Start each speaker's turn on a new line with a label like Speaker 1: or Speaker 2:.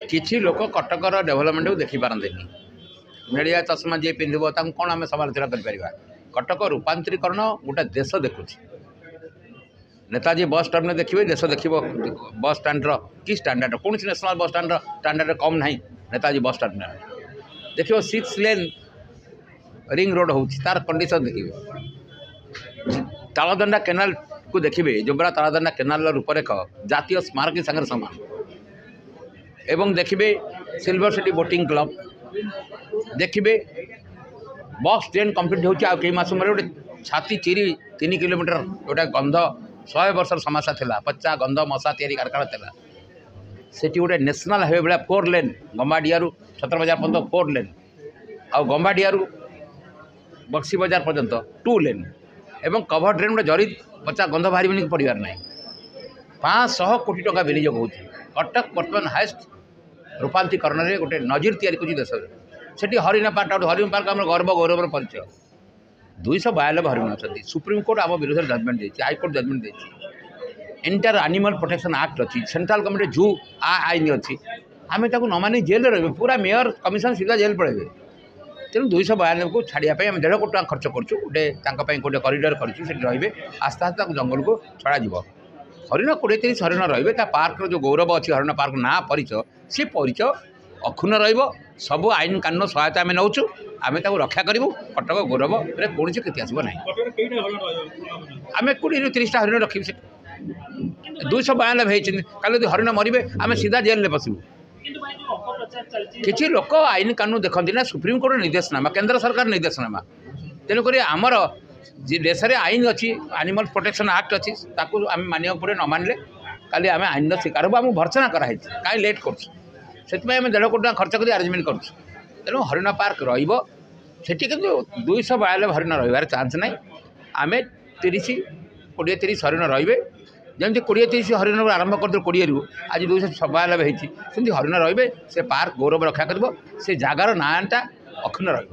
Speaker 1: किसी लोक कटकर डेभलपमेंट को देखिपारती मीडिया चश्मा जी पिंधब कौन आम समालोचना कर कटक रूपांतरीकरण गोटे देश देखुं नेताजी बस स्टैंड में देखिए देश देख बस स्टैंड कि स्टैंडर्ड कौन नेशनल बस स्टैंड स्टैंडर्ड कम ना नेताजी बस स्टैंड में देखिए 6 लेन रिंग रोड हो तार कंडीशन देखिए तालदंडा केनाल को देखिए जोबरा तालदंडा केनाल रूपरेख जातीय स्मारक सागर सामान एवं देखिए सिल्वर सिटी बोटिंग क्लब देखिए बस ट्रेन कम्प्लीट हो कई मास गोटे छाती चिरी 3 किलोमीटर गोटे गंध 100 वर्ष समस्या था पचा गंध मशा या कारखाना था से गोटे नेशनल हाईवे भाया 4 लेन गंबाडिया छतर बजार पर्यटन 4 लेन आ गंबाडिया बक्सी बजार पर्यंत 2 लेन एवं कभर ड्रेन गोटे जरी पचा गंध बाहर पड़ार ना 500 कोटी टका विनियोग हो कटक बर्तमान हाएस्ट रूपांतरीकरण में गोटे नजीर तैयारी देश से हरिण पार्क हरिण पार्क आम गर्व गौरवर परिचय 292 हरिण अच्छा सुप्रीम कोर्ट आम विरोध जजमेंट देती हाईकोर्ट जजमेंट देती एंटायर एनिमल प्रोटेक्शन एक्ट अच्छी सेंट्रल गवर्नमेंट जू आईन अच्छी आम न मानी जेल रे पूरा मेयर कमिशन सीधा जेल पड़े तेणु 292 को छाड़िया 1.5 कोटी टका खर्च करुँ गोटे गोटे करिडर करें आस्ते आस्ते जंगल को छड़ा हरिण 20-30 हरिण रे पार्क जो गौरव अच्छी हरिण पार्क ना परिचय सी परिचय अक्षुण्ण सब आईन कानून सहायता आम नौचु आम रक्षा करूँ कटक गौरव कौन क्षति आसब ना आम 20-30 हरिण रखी 292 कल हरिण मरवे आम सीधा जेल में पशु किसी लोक आईन कानून देखती ना सुप्रीम कोर्ट निर्देशनामा केंद्र सरकार निर्देशनामा तेणुक आमर देश में आईन अच्छी एनिमल प्रोटेक्शन एक्ट अच्छी आम मानिया पड़े न मानले काली आम आईन शिकार हो आम भर्सना कराई कहीं लेट कर 1.5 कोटी टका खर्च कर आरेंजमेंट कर तेणु हरिण पार्क रही 292 हरिण रही चान्स ना आम 20-30 हरिण रे जमी 20-30 हरिण आरंभ कर 20 रु आज 292 होती हरिण रे से पार्क गौरव रक्षा कर से जगार नाटा अक्षुण्ण रही।